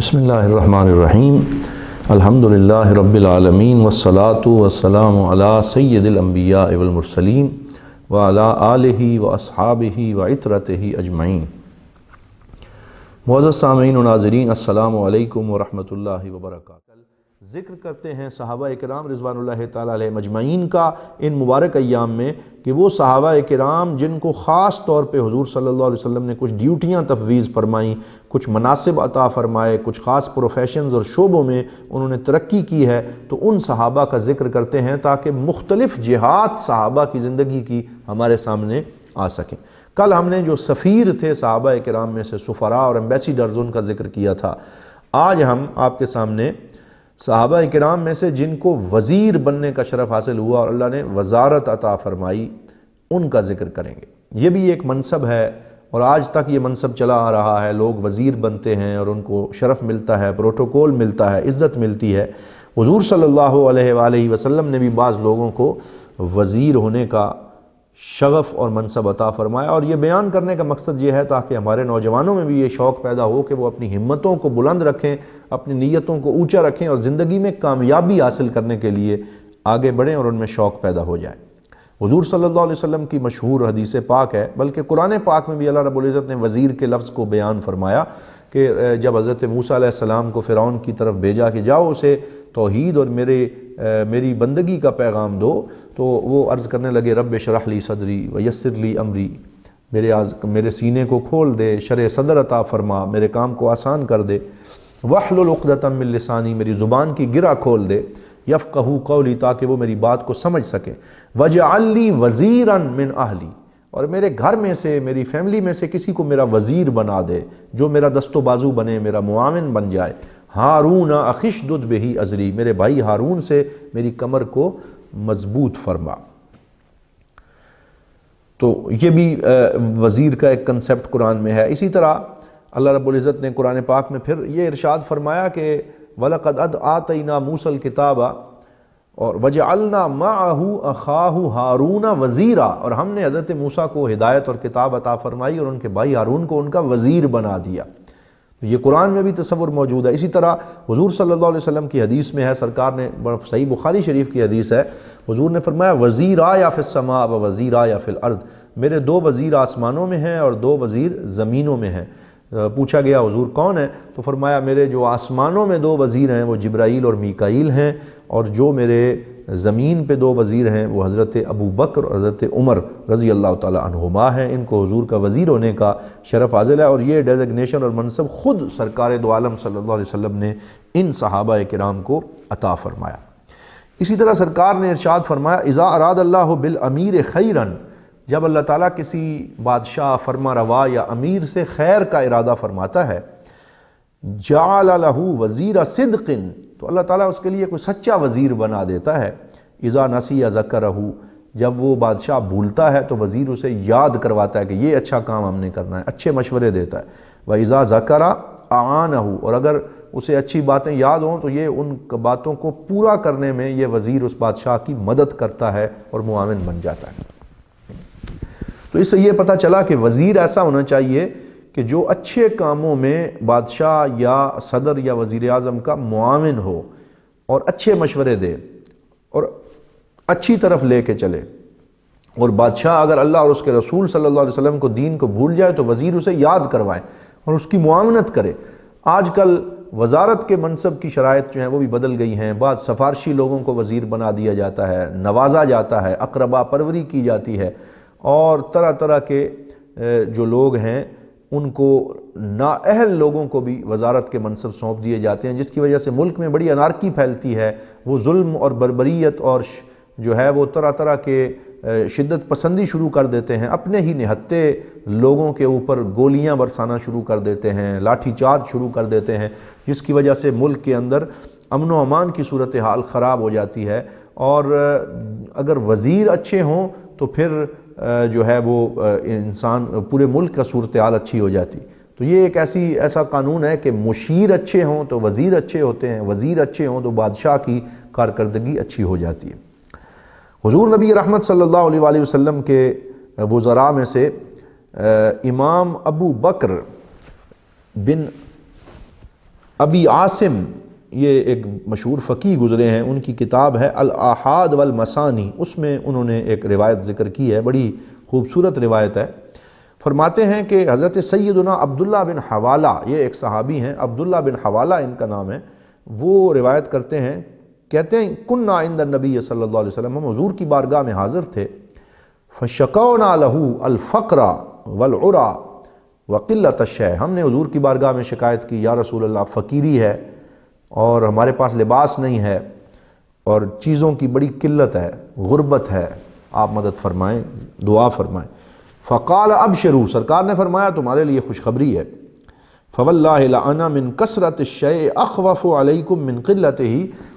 بسم اللہ الرحمن الرحیم الحمدللہ رب العالمین والصلاة والسلام علی سید الانبیاء والمرسلین وعلی آلہ واصحابہ وعطرتہ اجمعین۔ معزز سامعین و ناظرین، السلام علیکم ورحمۃ اللہ وبرکاتہ۔ ذکر کرتے ہیں صحابہ کرام رضوان اللہ تعالیٰ علیہ مجمعین کا ان مبارک ایام میں کہ وہ صحابہ کرام جن کو خاص طور پہ حضور صلی اللہ علیہ وسلم نے کچھ ڈیوٹیاں تفویض فرمائیں، کچھ مناصب عطا فرمائے، کچھ خاص پروفیشنز اور شعبوں میں انہوں نے ترقی کی ہے، تو ان صحابہ کا ذکر کرتے ہیں تاکہ مختلف جہات صحابہ کی زندگی کی ہمارے سامنے آ سکیں۔ کل ہم نے جو سفیر تھے صحابہ کرام میں سے، سفراء اور ایمبیسیڈرز، ان کا ذکر کیا تھا۔ آج ہم آپ کے سامنے صحابہ کرام میں سے جن کو وزیر بننے کا شرف حاصل ہوا اور اللہ نے وزارت عطا فرمائی، ان کا ذکر کریں گے۔ یہ بھی ایک منصب ہے اور آج تک یہ منصب چلا آ رہا ہے، لوگ وزیر بنتے ہیں اور ان کو شرف ملتا ہے، پروٹوکول ملتا ہے، عزت ملتی ہے۔ حضور صلی اللہ علیہ وآلہ وسلم نے بھی بعض لوگوں کو وزیر ہونے کا شغف اور منصب عطا فرمایا، اور یہ بیان کرنے کا مقصد یہ ہے تاکہ ہمارے نوجوانوں میں بھی یہ شوق پیدا ہو کہ وہ اپنی ہمتوں کو بلند رکھیں، اپنی نیتوں کو اونچا رکھیں اور زندگی میں کامیابی حاصل کرنے کے لیے آگے بڑھیں اور ان میں شوق پیدا ہو جائے۔ حضور صلی اللہ علیہ وسلم کی مشہور حدیث پاک ہے، بلکہ قرآن پاک میں بھی اللہ رب العزت نے وزیر کے لفظ کو بیان فرمایا کہ جب حضرت موسیٰ علیہ السلام کو فرعون کی طرف بھیجا کہ جاؤ اسے توحید اور میری بندگی کا پیغام دو، تو وہ عرض کرنے لگے رب اشرح لی صدری ویسر لی امری، میرے سینے کو کھول دے، شرح صدر عطا فرما، میرے کام کو آسان کر دے، واحلل عقدۃ من لسانی، میری زبان کی گرہ کھول دے، یفقہوا قولی، تاکہ وہ میری بات کو سمجھ سکیں، واجعل لی وزیرا من اہلی، اور میرے گھر میں سے، میری فیملی میں سے کسی کو میرا وزیر بنا دے، جو میرا دست و بازو بنے، میرا معاون بن جائے۔ ہارون اخی اشدد بہ ازری، میرے بھائی ہارون سے میری کمر کو مضبوط فرما۔ تو یہ بھی وزیر کا ایک کنسپٹ قرآن میں ہے۔ اسی طرح اللہ رب العزت نے قرآن پاک میں پھر یہ ارشاد فرمایا کہ وَلَقَدْ آتَيْنَا مُوسَى الْكِتَابَ اور وَجَعَلْنَا مَعَهُ أَخَاهُ هَارُونَ وَزِيرًا، اور ہم نے حضرت موسیٰ کو ہدایت اور کتاب عطا فرمائی اور ان کے بھائی ہارون کو ان کا وزیر بنا دیا۔ یہ قرآن میں بھی تصور موجود ہے۔ اسی طرح حضور صلی اللہ علیہ وسلم کی حدیث میں ہے، سرکار نے صحیح بخاری شریف کی حدیث ہے، حضور نے فرمایا وزیرایا فی السماء و وزیرایا فی الارض، میرے دو وزیر آسمانوں میں ہیں اور دو وزیر زمینوں میں ہیں۔ پوچھا گیا حضور کون ہے؟ تو فرمایا میرے جو آسمانوں میں دو وزیر ہیں وہ جبرائیل اور میکائیل ہیں، اور جو میرے زمین پہ دو وزیر ہیں وہ حضرت ابو بکر اور حضرت عمر رضی اللہ تعالی عنہما ہیں۔ ان کو حضور کا وزیر ہونے کا شرف حاصل ہے، اور یہ ڈیزگنیشن اور منصب خود سرکار دو عالم صلی اللہ علیہ وسلم نے ان صحابہ کرام کو عطا فرمایا۔ اسی طرح سرکار نے ارشاد فرمایا اذا اراد اللہ بالامیر خیرا، جب اللہ تعالیٰ کسی بادشاہ، فرما روا یا امیر سے خیر کا ارادہ فرماتا ہے، جعل لہ وزیر صدق، تو اللہ تعالیٰ اس کے لیے کوئی سچا وزیر بنا دیتا ہے۔ اذا نسی ذکرہ، جب وہ بادشاہ بھولتا ہے تو وزیر اسے یاد کرواتا ہے کہ یہ اچھا کام ہم نے کرنا ہے، اچھے مشورے دیتا ہے۔ وَإِذَا ذَكَرَ أَعَانَهُ، اور اگر اسے اچھی باتیں یاد ہوں تو یہ ان باتوں کو پورا کرنے میں یہ وزیر اس بادشاہ کی مدد کرتا ہے اور معاون بن جاتا ہے۔ تو اس سے یہ پتہ چلا کہ وزیر ایسا ہونا چاہیے کہ جو اچھے کاموں میں بادشاہ یا صدر یا وزیر اعظم کا معاون ہو اور اچھے مشورے دے اور اچھی طرف لے کے چلے، اور بادشاہ اگر اللہ اور اس کے رسول صلی اللہ علیہ وسلم کو، دین کو بھول جائے تو وزیر اسے یاد کروائے اور اس کی معاونت کرے۔ آج کل وزارت کے منصب کی شرائط جو ہیں وہ بھی بدل گئی ہیں، بعض سفارشی لوگوں کو وزیر بنا دیا جاتا ہے، نوازا جاتا ہے، اقربا پروری کی جاتی ہے، اور طرح طرح کے جو لوگ ہیں ان کو نااہل لوگوں کو بھی وزارت کے منصب سونپ دیے جاتے ہیں، جس کی وجہ سے ملک میں بڑی انارکی پھیلتی ہے۔ وہ ظلم اور بربریت اور جو ہے وہ طرح طرح کے شدت پسندی شروع کر دیتے ہیں، اپنے ہی نہتے لوگوں کے اوپر گولیاں برسانا شروع کر دیتے ہیں، لاٹھی چارج شروع کر دیتے ہیں، جس کی وجہ سے ملک کے اندر امن و امان کی صورتحال خراب ہو جاتی ہے۔ اور اگر وزیر اچھے ہوں تو پھر جو ہے وہ انسان، پورے ملک کا صورتحال اچھی ہو جاتی۔ تو یہ ایک ایسا قانون ہے کہ مشیر اچھے ہوں تو وزیر اچھے ہوتے ہیں، وزیر اچھے ہوں تو بادشاہ کی کارکردگی اچھی ہو جاتی ہے۔ حضور نبی رحمت صلی اللہ علیہ وآلہ وسلم کے وزراء میں سے امام ابو بکر بن ابی عاصم یہ ایک مشہور فقیہ گزرے ہیں، ان کی کتاب ہے الآحاد والمسانی، اس میں انہوں نے ایک روایت ذکر کی ہے، بڑی خوبصورت روایت ہے۔ فرماتے ہیں کہ حضرت سیدنا عبداللہ بن حوالہ، یہ ایک صحابی ہیں، عبداللہ بن حوالہ ان کا نام ہے، وہ روایت کرتے ہیں، کہتے ہیں کنّا عند النبی صلی اللہ علیہ وسلم، ہم حضور کی بارگاہ میں حاضر تھے، فشکونا لہ الفقر والعرى وقلۃ الشیء، ہم نے حضور کی بارگاہ میں شکایت کی، یا رسول اللہ فقیری ہے اور ہمارے پاس لباس نہیں ہے اور چیزوں کی بڑی قلت ہے، غربت ہے، آپ مدد فرمائیں، دعا فرمائیں۔ فقال ابشروا، سرکار نے فرمایا تمہارے لیے خوشخبری ہے، فواللہ لأنا من کثرت الشیء اخوف علیکم من قلتہ،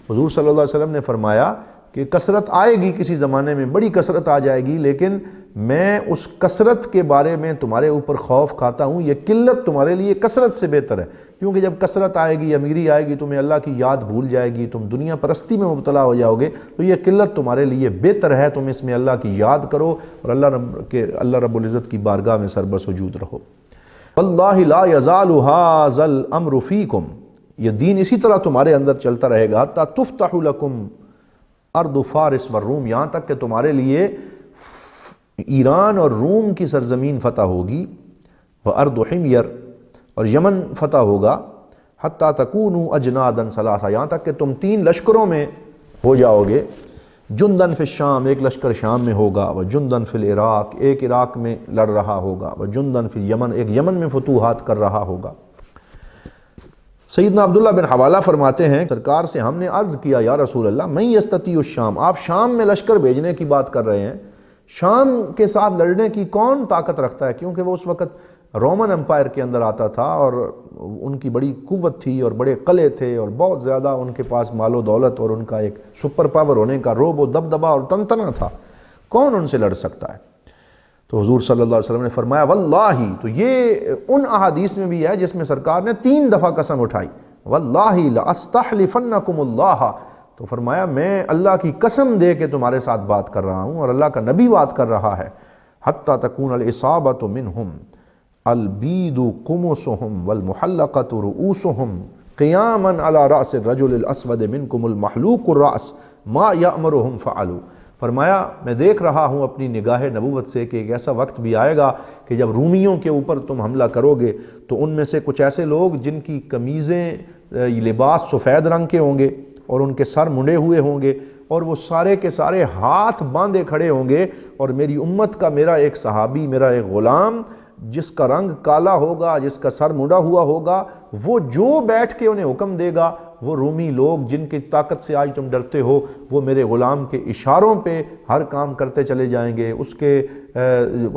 حضور صلی اللہ علیہ وسلم نے فرمایا کہ کثرت آئے گی، کسی زمانے میں بڑی کثرت آ جائے گی، لیکن میں اس کثرت کے بارے میں تمہارے اوپر خوف کھاتا ہوں، یہ قلت تمہارے لیے کثرت سے بہتر ہے، کیونکہ جب کثرت آئے گی، امیری آئے گی، تمہیں اللہ کی یاد بھول جائے گی، تم دنیا پرستی میں مبتلا ہو جاؤ گے، تو یہ قلت تمہارے لیے بہتر ہے، تم اس میں اللہ کی یاد کرو اور اللہ رب العزت کی بارگاہ میں سربسجود رہو۔ واللہ لا یزال ھذا الامر فیکم، یہ دین اسی طرح تمہارے اندر چلتا رہے گا، حتی تفتح لکم ارض فارس والروم، یہاں تک کہ تمہارے لیے ایران اور روم کی سرزمین فتح ہوگی، وارض حمیر، اور یمن فتح ہوگا، حتی تکونوا اجنادا ثلاثہ، یہاں تک کہ تم 3 لشکروں میں ہو جاؤ گے، جندن فی الشام، ایک لشکر شام میں ہوگا، وجندن فی العراق، ایک عراق میں لڑ رہا ہوگا، وجندن فی الیمن، ایک یمن میں فتوحات کر رہا ہوگا۔ سیدنا عبداللہ بن حوالہ فرماتے ہیں سرکار سے ہم نے عرض کیا یا رسول اللہ من یستطیع الشام، آپ شام میں لشکر بھیجنے کی بات کر رہے ہیں، شام کے ساتھ لڑنے کی کون طاقت رکھتا ہے، کیونکہ وہ اس وقت رومن امپائر کے اندر آتا تھا اور ان کی بڑی قوت تھی اور بڑے قلعے تھے اور بہت زیادہ ان کے پاس مال و دولت اور ان کا ایک سپر پاور ہونے کا روب و دبدبہ اور تنتنا تھا، کون ان سے لڑ سکتا ہے؟ تو حضور صلی اللہ علیہ وسلم نے فرمایا واللہ، تو یہ ان احادیث میں بھی ہے جس میں سرکار نے 3 دفعہ قسم اٹھائی، واللہ لاستحلفنکم اللہ، تو فرمایا میں اللہ کی قسم دے کے تمہارے ساتھ بات کر رہا ہوں اور اللہ کا نبی بات کر رہا ہے، حتی تکون العصابۃ منہم البید قمصہم والمحلقۃ رؤوسہم قیاما علی رأس الرجل الاسود منکم المحلوق الرأس ما یأمرہم فعلوا، فرمایا میں دیکھ رہا ہوں اپنی نگاہ نبوت سے کہ ایک ایسا وقت بھی آئے گا کہ جب رومیوں کے اوپر تم حملہ کرو گے تو ان میں سے کچھ ایسے لوگ جن کی قمیضیں لباس سفید رنگ کے ہوں گے اور ان کے سر منڈے ہوئے ہوں گے اور وہ سارے کے سارے ہاتھ باندھے کھڑے ہوں گے، اور میری امت کا میرا ایک صحابی، میرا ایک غلام جس کا رنگ کالا ہوگا، جس کا سر منڈا ہوا ہوگا، وہ جو بیٹھ کے انہیں حکم دے گا، وہ رومی لوگ جن کی طاقت سے آج تم ڈرتے ہو، وہ میرے غلام کے اشاروں پہ ہر کام کرتے چلے جائیں گے، اس کے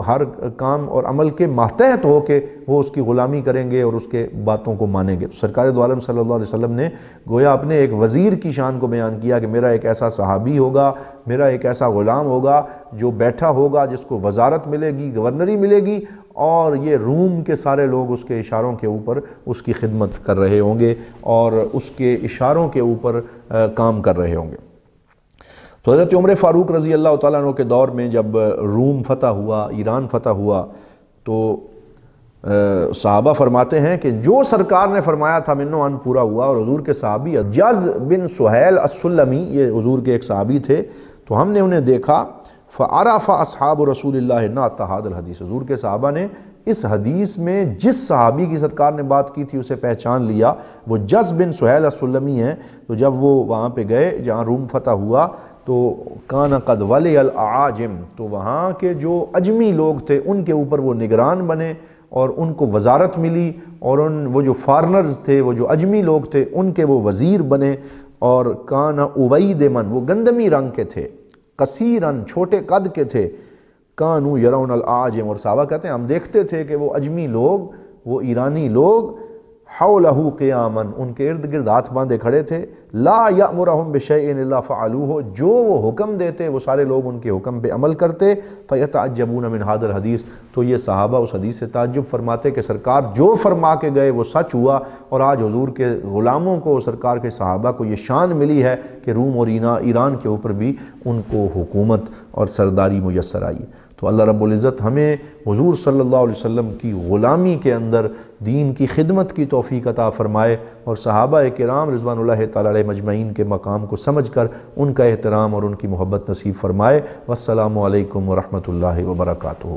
ہر کام اور عمل کے ماتحت ہو کے وہ اس کی غلامی کریں گے اور اس کے باتوں کو مانیں گے۔ تو سرکار دو عالم صلی اللہ علیہ وسلم نے گویا اپنے ایک وزیر کی شان کو بیان کیا کہ میرا ایک ایسا صحابی ہوگا، میرا ایک ایسا غلام ہوگا جو بیٹھا ہوگا، جس کو وزارت ملے گی، گورنری ملے گی، اور یہ روم کے سارے لوگ اس کے اشاروں کے اوپر اس کی خدمت کر رہے ہوں گے اور اس کے اشاروں کے اوپر کام کر رہے ہوں گے۔ تو حضرت عمر فاروق رضی اللہ تعالیٰ عنہ کے دور میں جب روم فتح ہوا، ایران فتح ہوا، تو صحابہ فرماتے ہیں کہ جو سرکار نے فرمایا تھا منو ان پورا ہوا، اور حضور کے صحابی جز بن سہیل السلمی، یہ حضور کے ایک صحابی تھے، تو ہم نے انہیں دیکھا، فعرف اصحاب رسول اللہ نعت ھذا الحدیث، حضور کے صحابہ نے اس حدیث میں جس صحابی کی سرکار نے بات کی تھی اسے پہچان لیا، وہ جز بن سہیل السلمی ہیں۔ تو جب وہ وہاں پہ گئے جہاں روم فتح ہوا تو کان قد ولی الاعاجم، تو وہاں کے جو اجمی لوگ تھے ان کے اوپر وہ نگران بنے اور ان کو وزارت ملی، اور وہ جو فارنرز تھے، وہ جو اجمی لوگ تھے، ان کے وہ وزیر بنے، اور کان اویدمن، وہ گندمی رنگ کے تھے، قصیراً، چھوٹے قد کے تھے، کانو یرون الاعاجم، اور صحابہ کہتے ہیں ہم دیکھتے تھے کہ وہ اجمی لوگ، وہ ایرانی لوگ، حولہ قیاماً، ان کے ارد گرد ہاتھ باندھے کھڑے تھے، لا یأمرہم بشیء الا فعلوہ، جو وہ حکم دیتے وہ سارے لوگ ان کے حکم پہ عمل کرتے، فیتعجبون من ھذا الحدیث، تو یہ صحابہ اس حدیث سے تعجب فرماتے کہ سرکار جو فرما کے گئے وہ سچ ہوا، اور آج حضور کے غلاموں کو، سرکار کے صحابہ کو یہ شان ملی ہے کہ روم اور ایران کے اوپر بھی ان کو حکومت اور سرداری میسر آئی۔ تو اللہ رب العزت ہمیں حضور صلی اللہ علیہ وسلم کی غلامی کے اندر دین کی خدمت کی توفیق عطا فرمائے، اور صحابہ کرام رضوان اللہ تعالی علیہ مجمعین کے مقام کو سمجھ کر ان کا احترام اور ان کی محبت نصیب فرمائے۔ والسلام علیکم ورحمۃ اللہ وبرکاتہ۔